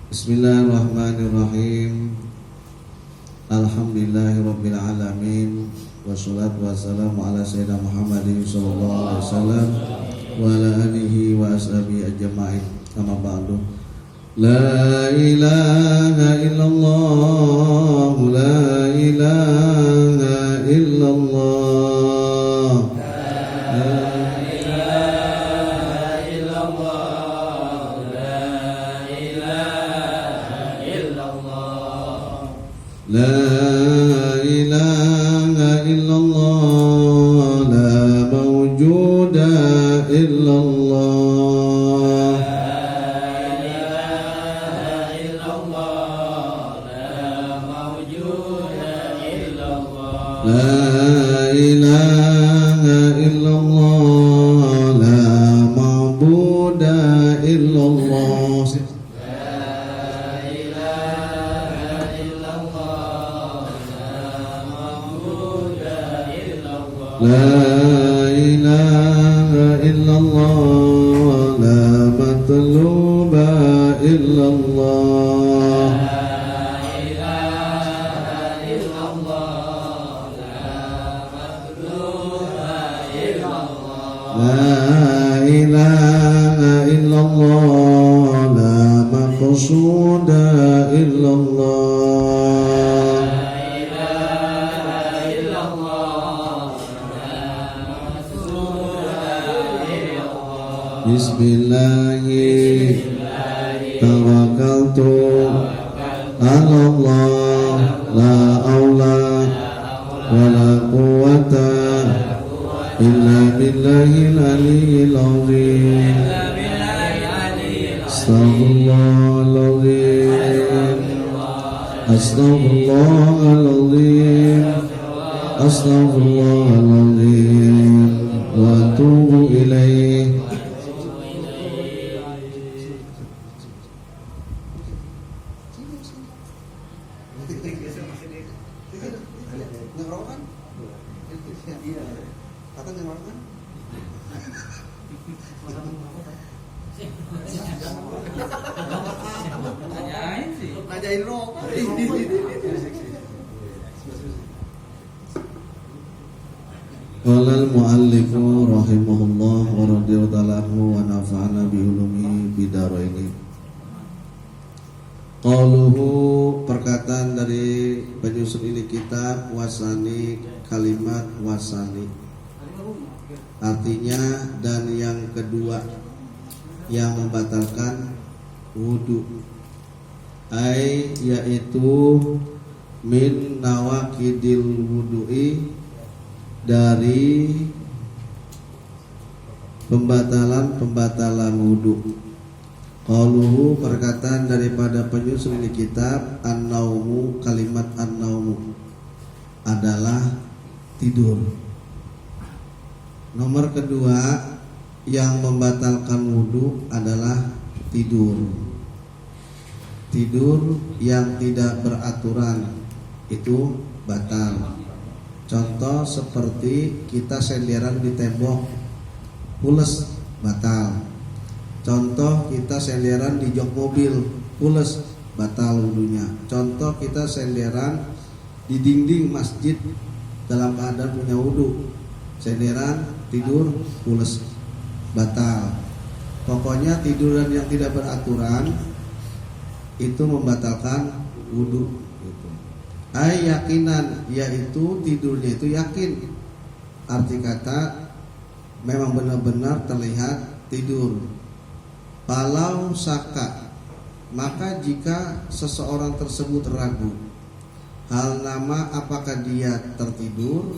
Bismillahirrahmanirrahim. Alhamdulillahirabbil alamin. Wassalatu wassalamu ala sayyidina Muhammadin sallallahu alaihi wasallam wa ala alihi wa ashabihi ajma'in. Amma ba'du. La ilaha illallah, la ilaha illallah, la ilaha illallah, la ilaha illallah, la ilaha illallah, la mawjuda illallah. La ilaha illallah, la ma'buda illallah. La ilaha illallah, la ma'buda illallah. La ilaha illallah, la matluba illallah. La ilaha illallah, la maqsuda illallah. La ilaha illallah, la maqsuda illallah. Bismillahi tawakkaltu ala Allah, la haula wa la quwwata illa billahil aliyyil azim. Astaghfirullahaladzim, astaghfirullahaladzim, astaghfirullahaladzim, wa atubu ilaih. Ngajain rokok. Qala al-muallifu rahimahullah wa radhiyallahu anhu wa nafa'ana bi ulumihi bidaraini. Qauluhu, perkataan dari penyusun ini kitab wasani, kalimat wasani artinya dan yang kedua yang membatalkan wudu, yaitu min nawakidil wudu'i, dari pembatalan wudu. Qauluhu, perkataan daripada penyusun ini kitab, an-naumu, kalimat an-naumu adalah tidur. Nomor kedua yang membatalkan wudu adalah tidur. Tidur yang tidak beraturan itu batal. Contoh seperti kita senderan di tembok, pules, batal. Contoh kita senderan di jok mobil, pules, batal wudunya. Contoh kita senderan di dinding masjid dalam keadaan punya wudu, senderan tidur, pules, batal. Pokoknya tiduran yang tidak beraturan itu membatalkan wudu. Yakinan, yaitu tidurnya itu yakin. Arti kata memang benar-benar terlihat tidur. Falau saka, maka jika seseorang tersebut ragu, hal nama apakah dia tertidur,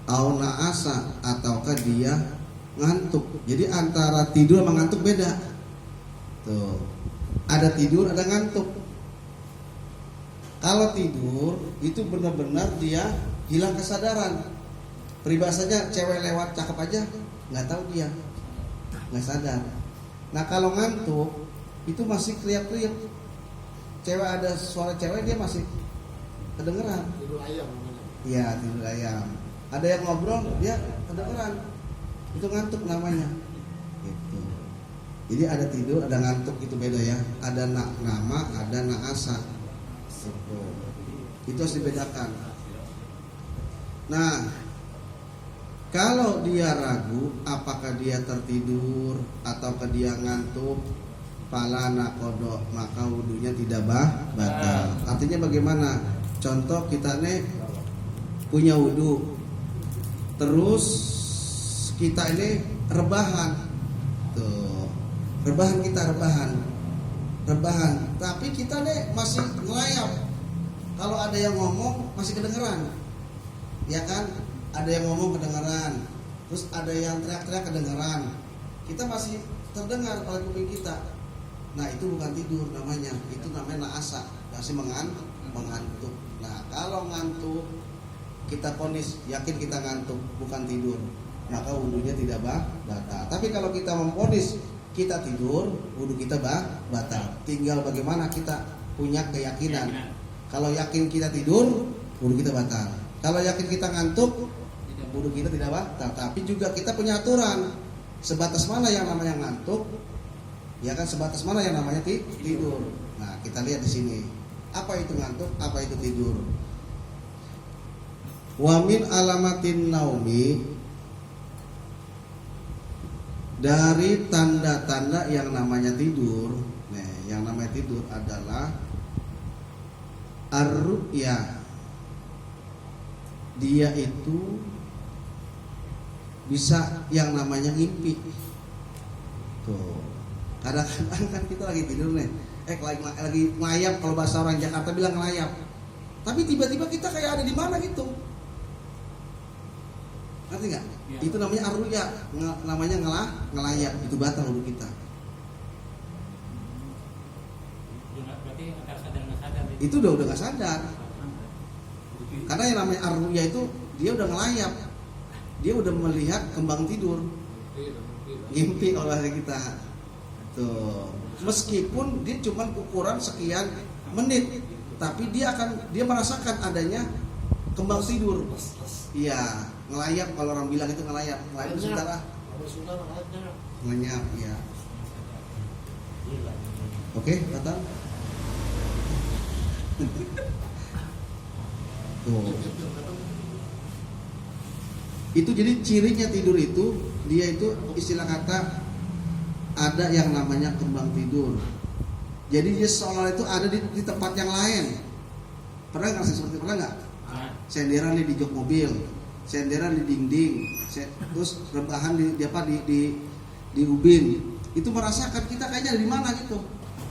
au naasa ataukah dia ngantuk. Jadi antara tidur sama ngantuk beda. Tuh, ada tidur, ada ngantuk. Kalau tidur itu benar-benar dia hilang kesadaran. Peribahasanya cewek lewat cakep aja nggak tahu dia, nggak sadar. Nah kalau ngantuk itu masih kriak-kriak. Cewek ada suara cewek dia masih kedengeran. Tidur ayam. Iya, tidur ayam. Ada yang ngobrol dia kedengeran. Itu ngantuk namanya. Gitu. Jadi ada tidur, ada ngantuk, itu beda ya. Ada nama, ada naasa. Itu harus dibedakan. Nah, kalau dia ragu apakah dia tertidur ataukah dia ngantuk, fala naqodo, maka wudunya tidak batal. Artinya bagaimana? Contoh kita nih punya wudu, terus kita ini rebahan, tuh rebahan, tapi kita nih masih ngelayap. Kalau ada yang ngomong masih kedengeran, ya kan? Ada yang ngomong kedengeran, terus ada yang teriak-teriak kedengeran, kita masih terdengar oleh kuping kita. Nah itu bukan tidur namanya, itu namanya naasa, masih mengantuk. Nah kalau ngantuk, kita vonis yakin kita ngantuk, bukan tidur, maka wudunya tidak batal. Tapi kalau kita memvonis kita tidur, wudu kita batal. Tinggal bagaimana kita punya keyakinan. Kalau yakin kita tidur, wudu kita batal. Kalau yakin kita ngantuk, wudu kita tidak batal. Tapi juga kita punya aturan, sebatas mana yang namanya ngantuk, ya kan, sebatas mana yang namanya tidur. Nah kita lihat di sini, apa itu ngantuk, apa itu tidur. Wa min alamatin naumi, dari tanda-tanda yang namanya tidur. Nah, yang namanya tidur adalah ar-ru'ya. Dia itu bisa yang namanya ngimpi. Tuh. Kadang-kadang kan kita lagi tidur nih, lagi ngelayap, kalau bahasa orang Jakarta bilang ngelayap. Tapi tiba-tiba kita kayak ada di mana gitu. Ngerti nggak? Ya. Itu namanya ar-ru'ya, namanya ngelayap, itu batal wudu kita. Berarti antara sadar nggak sadar. Itu udah nggak sadar. Karena yang namanya ar-ru'ya itu dia udah ngelayap, dia udah melihat kembang tidur, ngimpi oleh kita. Tuh, meskipun dia cuma ukuran sekian menit, tapi dia merasakan adanya kembang tidur. Iya, ngelayap, kalau orang bilang itu ngelayap itu saudara. Ngelayap, ya. Oke, kata. Tuh. Itu jadi cirinya tidur itu, dia itu istilah kata ada yang namanya kembang tidur. Jadi dia seolah itu ada di tempat yang lain. Pernah nggak sih seperti pernah nggak? Senderan di jok mobil, senderan di dinding, terus rebahan di ubin. Itu merasakan kita kayaknya di mana gitu.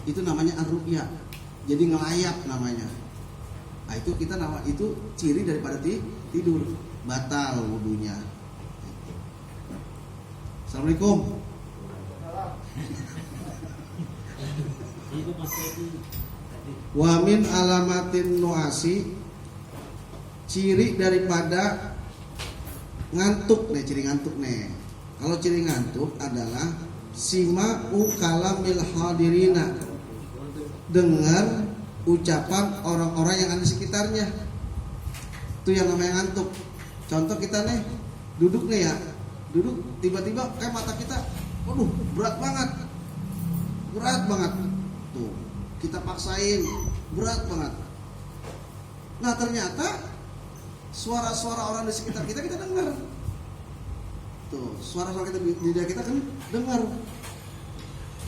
Itu namanya ar-ru'ya. Jadi ngelayap namanya. Nah, itu ciri daripada tidur, batal wudunya. Assalamualaikum. Wa min alamatin nuasi, ciri daripada ngantuk nih, ciri ngantuk nih. Kalau ciri ngantuk adalah sima'u kalamil hadirina, dengar ucapan orang-orang yang ada di sekitarnya. Itu yang namanya ngantuk. Contoh kita nih duduk nih ya, duduk tiba-tiba kayak mata kita, waduh berat banget tuh, kita paksain, berat banget. Nah ternyata suara-suara orang di sekitar kita dengar. Tuh, suara-suara kita di dada kita kan dengar.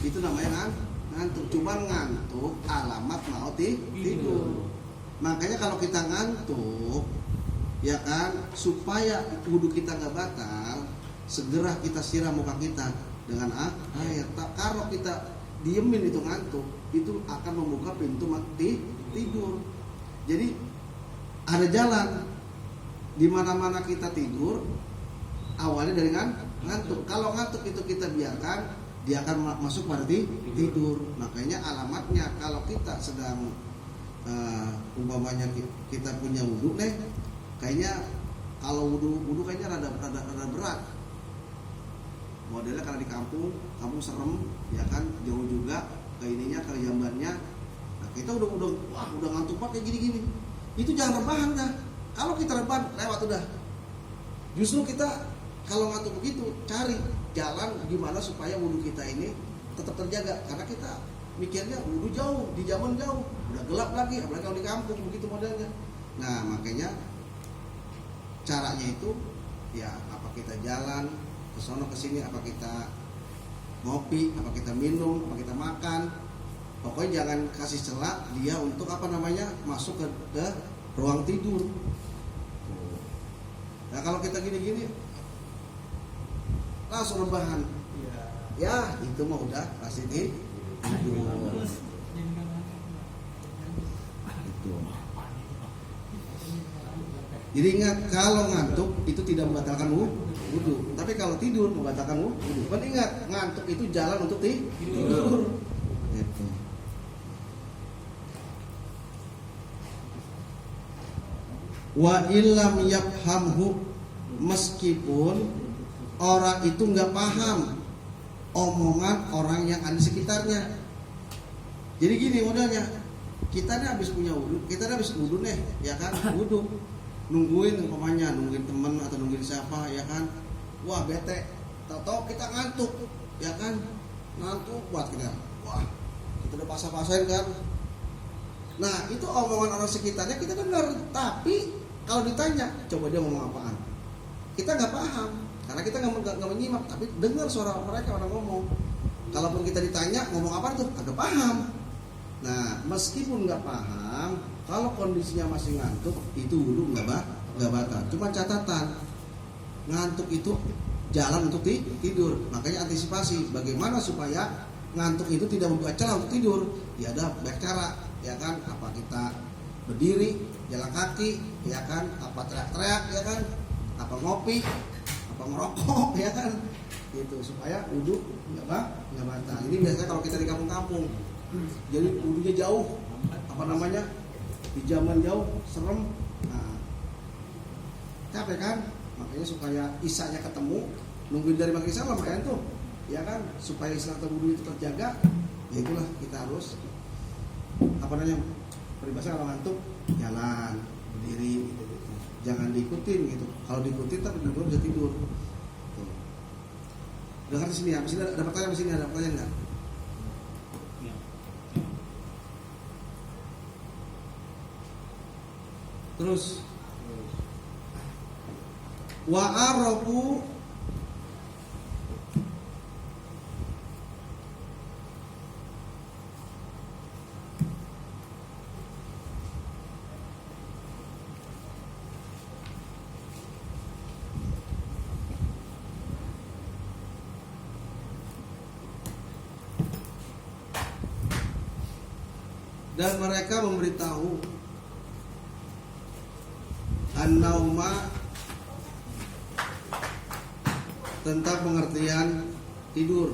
Itu namanya ngantuk. Cuma ngantuk alamat mau tidur. Makanya kalau kita ngantuk, ya kan, supaya wudu kita nggak batal, segera kita siram muka kita dengan air. Kalau kita diemin itu ngantuk, itu akan membuka pintu mati tidur. Jadi ada jalan di mana-mana kita tidur, awalnya dari ngantuk. Kalau ngantuk itu kita biarkan, dia akan masuk pada tidur. Makanya alamatnya kalau kita sedang umpamanya kita punya wudu nih, kayaknya kalau wudu kayaknya rada berat. Modelnya karena di kampung serem, ya kan, jauh juga ke ininya, ke jambannya. Nah, kita udah ngantuk banget kayak gini-gini. Itu jangan rebahan dah. Kalau kita rebahan lewat udah. Justru kita kalau ngantuk begitu cari jalan gimana supaya wudu kita ini tetap terjaga karena kita mikirnya udah jauh, di zaman jauh, udah gelap lagi, apalagi kalau di kampung begitu modelnya. Nah makanya caranya itu ya apa kita jalan ke sono ke sini, apa kita ngopi, apa kita minum, apa kita makan, pokoknya jangan kasih celah dia untuk apa namanya masuk ke ruang tidur. Nah kalau kita gini-gini langsung rebahan, ya itu mah udah pasti tidur. Itu. Jadi ingat kalau ngantuk itu tidak membatalkan wudhu, tapi kalau tidur membatalkan wudhu. Kan ingat ngantuk itu jalan untuk tidur. Gitu. Wa illam yafhamhu, meskipun orang itu nggak paham omongan orang yang ada di sekitarnya. Jadi gini modelnya, kita nih habis punya wudhu, kita nih habis wudhu nih, ya kan, wudhu, nungguin umpamanya, nungguin temen atau nungguin siapa, ya kan, wah bete, tahu-tahu kita ngantuk, ya kan, ngantuk buat kita, wah kita udah pasang-pasang kan. Nah itu omongan orang sekitarnya kita dengar, tapi kalau ditanya, coba dia ngomong apaan, kita nggak paham, karena kita nggak menyimak, tapi dengar suara mereka orang ngomong. Kalaupun kita ditanya ngomong apa tuh, agak paham. Nah, meskipun nggak paham, kalau kondisinya masih ngantuk, itu wudhu nggak batal. Cuma catatan, ngantuk itu jalan untuk tidur. Makanya antisipasi, bagaimana supaya ngantuk itu tidak membuka celah untuk tidur. Ya ada banyak cara, ya kan? Apa kita berdiri, jalan kaki, ya kan? Apa teriak-teriak, ya kan? Apa ngopi, apa ngerokok, ya kan? Gitu supaya wudhu nggak batal. Ini biasanya kalau kita di kampung-kampung. Jadi wudhunya jauh, apa namanya, di zaman jauh, serem, nah, capek kan, makanya supaya isanya ketemu, nungguin dari maghrib isya lumayan tuh, ya kan, supaya isya atau wudhu itu terjaga, ya itulah kita harus, apa namanya, peribahasa kalau ngantuk, jalan, berdiri, gitu. Jangan diikutin gitu, kalau diikutin tapi belum bisa tidur. Tuh. Udah kan di sini ya, di sini ada pertanyaan, di sini ada pertanyaan nggak? Terus wa arafu dan mereka memberitahu an-nauma tentang pengertian tidur,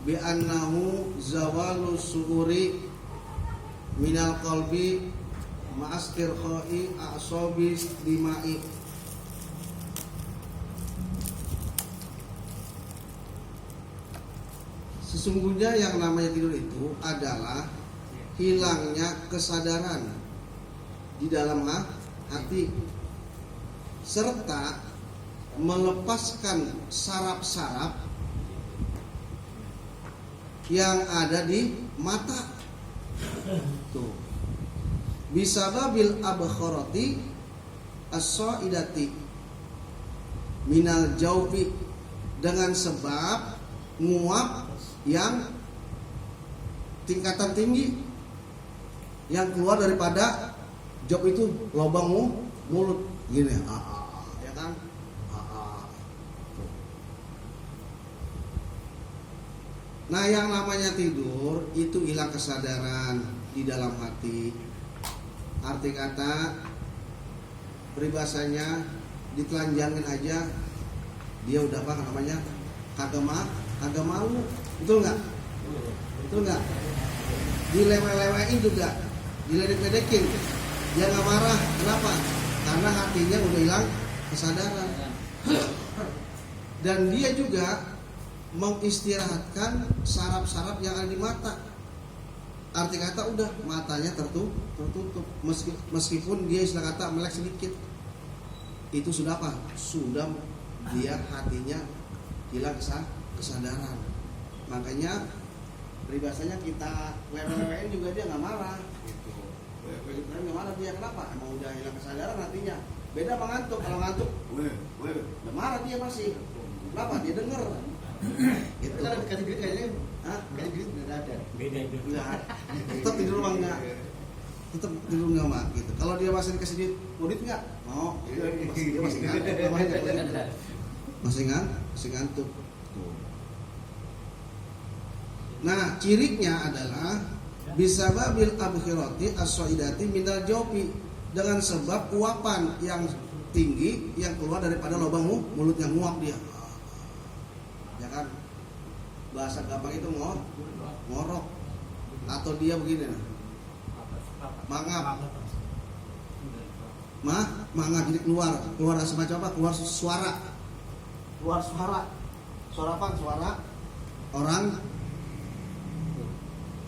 bi annahu zawalu suhuri minal qalbi ma'astirqai a'sabi dima'i. Sesungguhnya yang namanya tidur itu adalah hilangnya kesadaran di dalam hati serta melepaskan saraf-saraf yang ada di mata. Tuh. Bisa babil abkhorati as-saidati minal jaufi, dengan sebab nguap yang tingkatan tinggi yang keluar daripada job itu, lubang mulut gini, ya kan? Nah, yang namanya tidur itu hilang kesadaran di dalam hati. Arti kata peribahasanya ditelanjangin aja dia udah apa namanya? Kagak malu. Betul nggak? Betul nggak? Dilewe-lewein juga, diledek-ledekin, dia nggak marah. Kenapa? Karena hatinya udah hilang kesadaran. Dan dia juga mengistirahatkan saraf-saraf yang ada di mata. Arti kata udah matanya tertutup, meskipun dia istilah kata melek sedikit, itu sudah apa? Sudah dia hatinya hilang kesadaran. Makanya peribahasanya kita wewe juga dia nggak marah gitu. Wewe nggak marah dia, kenapa? Emang udah hilang kesadaran hatinya. Beda sama ngantuk. Kalau ngantuk, udah marah dia masih. Kenapa? Dia denger. Itu kan kasih duit kayaknya. Hah? Kasih duit nggak ada. Beda itu. Enggak. Tetap tidur mah enggak. Tetap tidur enggak mah gitu. Kalau dia masih dikasih duit, mau duit enggak? Mau. Dia masih ngantuk. Masih ngantuk. Tuh. Nah, cirinya adalah bisa babil abkhirati as-saidati minal jawfi, dengan sebab uapan yang tinggi yang keluar daripada lubang mulut yang nguap dia. Ya kan? Bahasa gampang itu ngorok. Atau dia begini nah. Mangap. Mangap jadi keluar semacam apa? Keluar suara. Suara apa? Suara orang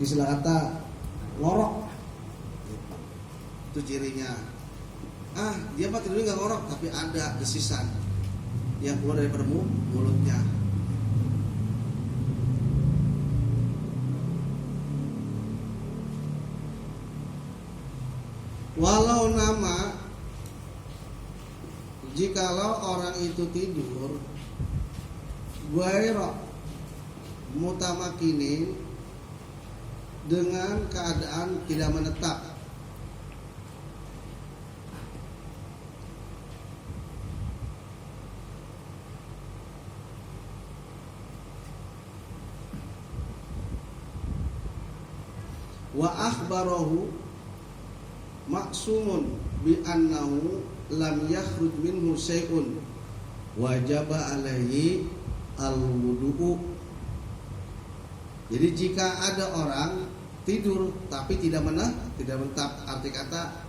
istilah kata ngorok. Itu cirinya. Dia mah tidurnya nggak ngorok, tapi ada desisan yang keluar dari mulutnya. Walau nama, jikalau orang itu tidur ghaira mutamakinin, dengan keadaan tidak menetap, wa akhbarahu maksumun bi annahu lam yakhruj minhu syai'un wajaba alaihi al-wudu'u. Jadi jika ada orang tidur tapi tidak menetap, arti kata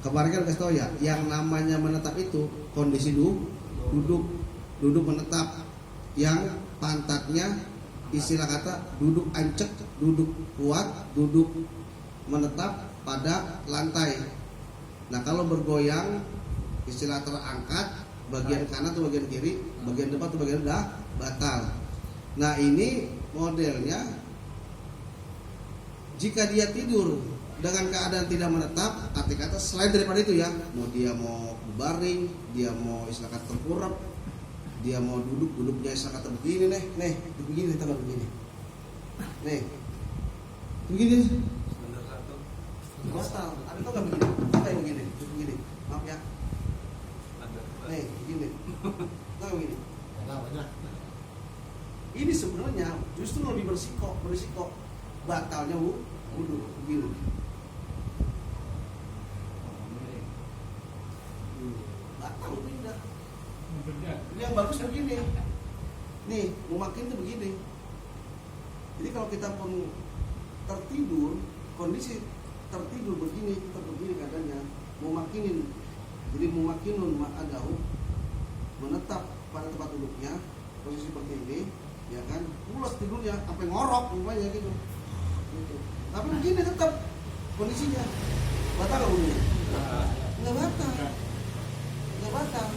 kemarin kan kasih tahu ya, yang namanya menetap itu kondisi duduk menetap, yang pantatnya istilah kata duduk ancek, duduk kuat, duduk menetap pada lantai. Nah kalau bergoyang istilah terangkat, bagian kanan atau bagian kiri, bagian depan atau bagian batal. Nah ini modelnya jika dia tidur dengan keadaan tidak menetap, arti kata selain daripada itu ya, mau berbaring, dia mau istilah kata terkurap, dia mau duduknya istilah kata begini nih begini tengah begini, begini. Batal. Ada tau nggak begini? Apa yang begini? Maaf ya. Begini. Tahu begini? Ini sebenarnya justru lebih berisiko batalnya wudhu begini. Batal tidak. Yang bagus begini. Nih, mau makin tuh begini. Jadi kalau kita pun tertidur, kondisi tertidur begini, tetap begini keadaannya, mau makinin. Jadi mau makinun ma'adahu, menetap pada tempat duduknya, posisi seperti ini, ya kan, pulas tidurnya, sampai ngorok rupanya gitu. Tapi begini tetap kondisinya, batal nggak wudhunya? Nggak batal.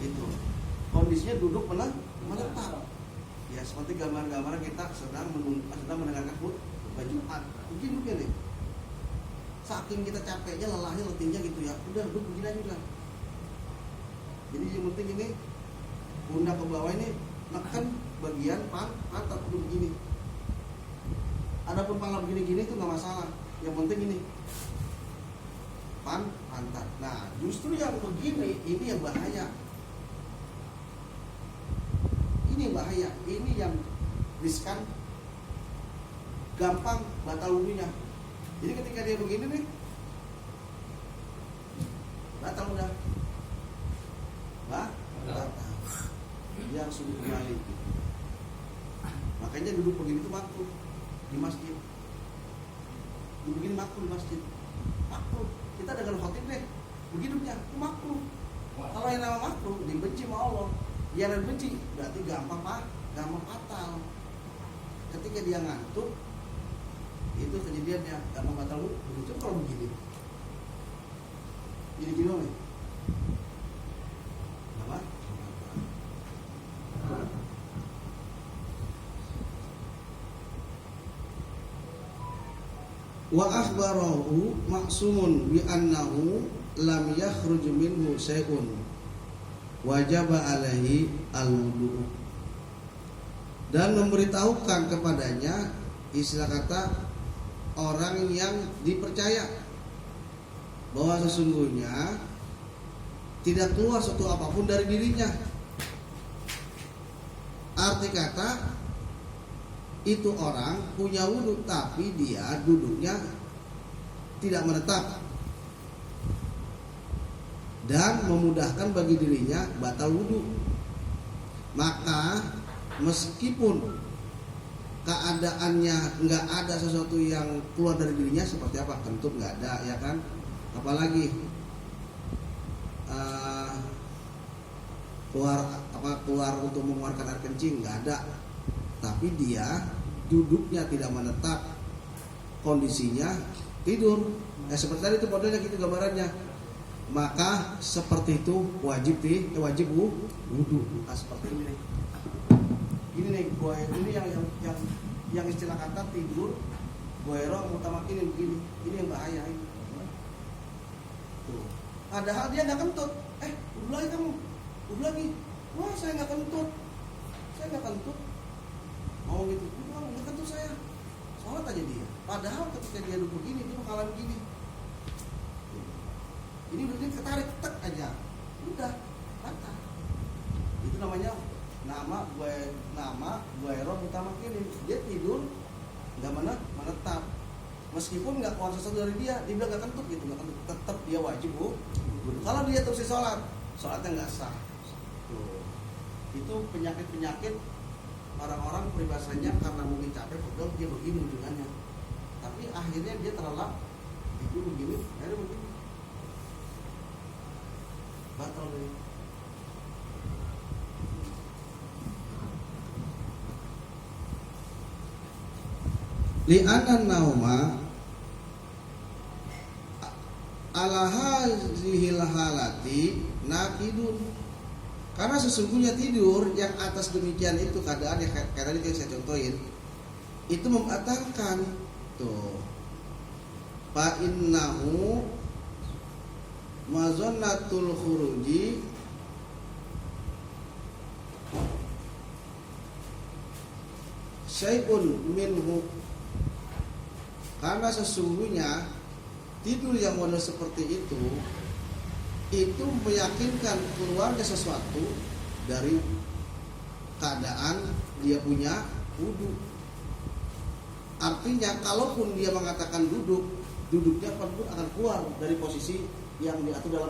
Itu kondisinya duduk menetap. Ya seperti gambar-gambaran kita sedang mendengarkan khutbah Jumat, begini. Saking kita capeknya, lelahnya, letihnya gitu ya, udah duduk begini aja udah. Jadi yang penting ini pundak ke bawah ini neken bagian pantat duduk begini. Adapun pala begini-gini itu nggak masalah. Yang penting ini pantat. Nah, justru yang begini ini yang bahaya. Ini yang riskan, gampang batal wudhunya. Jadi ketika dia begini nih, batal udah. Batal. Dia harus duduk kembali. Makanya duduk begini itu makruh di masjid. Duduk begini makruh di masjid. Makruh. Kita dengan khotib deh, begininya itu makruh. Kalau yang nama makruh dibenci sama Allah. Dia benci berarti gampang fatal. Ketika dia ngantuk, itu kejadiannya gampang batal wudhu. Coba kalau begini, gini nih, apa? wa akhbarahu ma'sumun bi annahu lam yakhruj minhu syai'un wajaba alaihi al-wudu, dan memberitahukan kepadanya, istilah kata orang yang dipercaya, bahwa sesungguhnya tidak keluar suatu apapun dari dirinya. Arti kata itu orang punya wudhu tapi dia duduknya tidak menetap dan memudahkan bagi dirinya batal wudhu. Maka meskipun keadaannya nggak ada sesuatu yang keluar dari dirinya, seperti apa, kentut nggak ada, ya kan, apalagi keluar untuk mengeluarkan air kencing nggak ada, tapi dia duduknya tidak menetap, kondisinya tidur, seperti tadi itu modelnya gitu gambarannya, maka seperti itu wajib wudhu. Nah, seperti ini nih. Ini nih ini yang istilah kata tidur goero mutamakin begini. Ini yang bahaya ini. Tuh. Padahal dia nggak kentut. Udah lagi kamu. Udah lagi. Wah, saya nggak kentut. Mau gitu. Nggak kentut saya. Sholat aja dia. Padahal ketika dia duduk begini, dia bakalan begini. Ini udah dia ketarik tek aja. Udah, batal. Itu namanya nama goero mutamakin. Dia tidur nggak menetap. Meskipun nggak keluar sesuatu dari dia bilang nggak kentut gitu, nggak kentut, tetap dia wajib wudhu. Kalau dia terus sholatnya nggak sah. Tuh. Itu penyakit orang-orang peribahasanya karena mungkin capek, betul dia begini dengannya. Tapi akhirnya dia terlelap, itu begini, akhirnya begini. Batal deh. Li'anan nauma ala hazihil halati nakidun, karena sesungguhnya tidur yang atas demikian itu keadaan yang kayak tadi yang saya contohin itu membatalkan. Tuh, fa innahu mazannatul khuruji syai'un minhu, karena sesungguhnya tidur yang model seperti itu meyakinkan keluarnya sesuatu dari keadaan dia punya wudhu. Artinya kalaupun dia mengatakan duduknya pun akan keluar dari posisi yang diatur dalam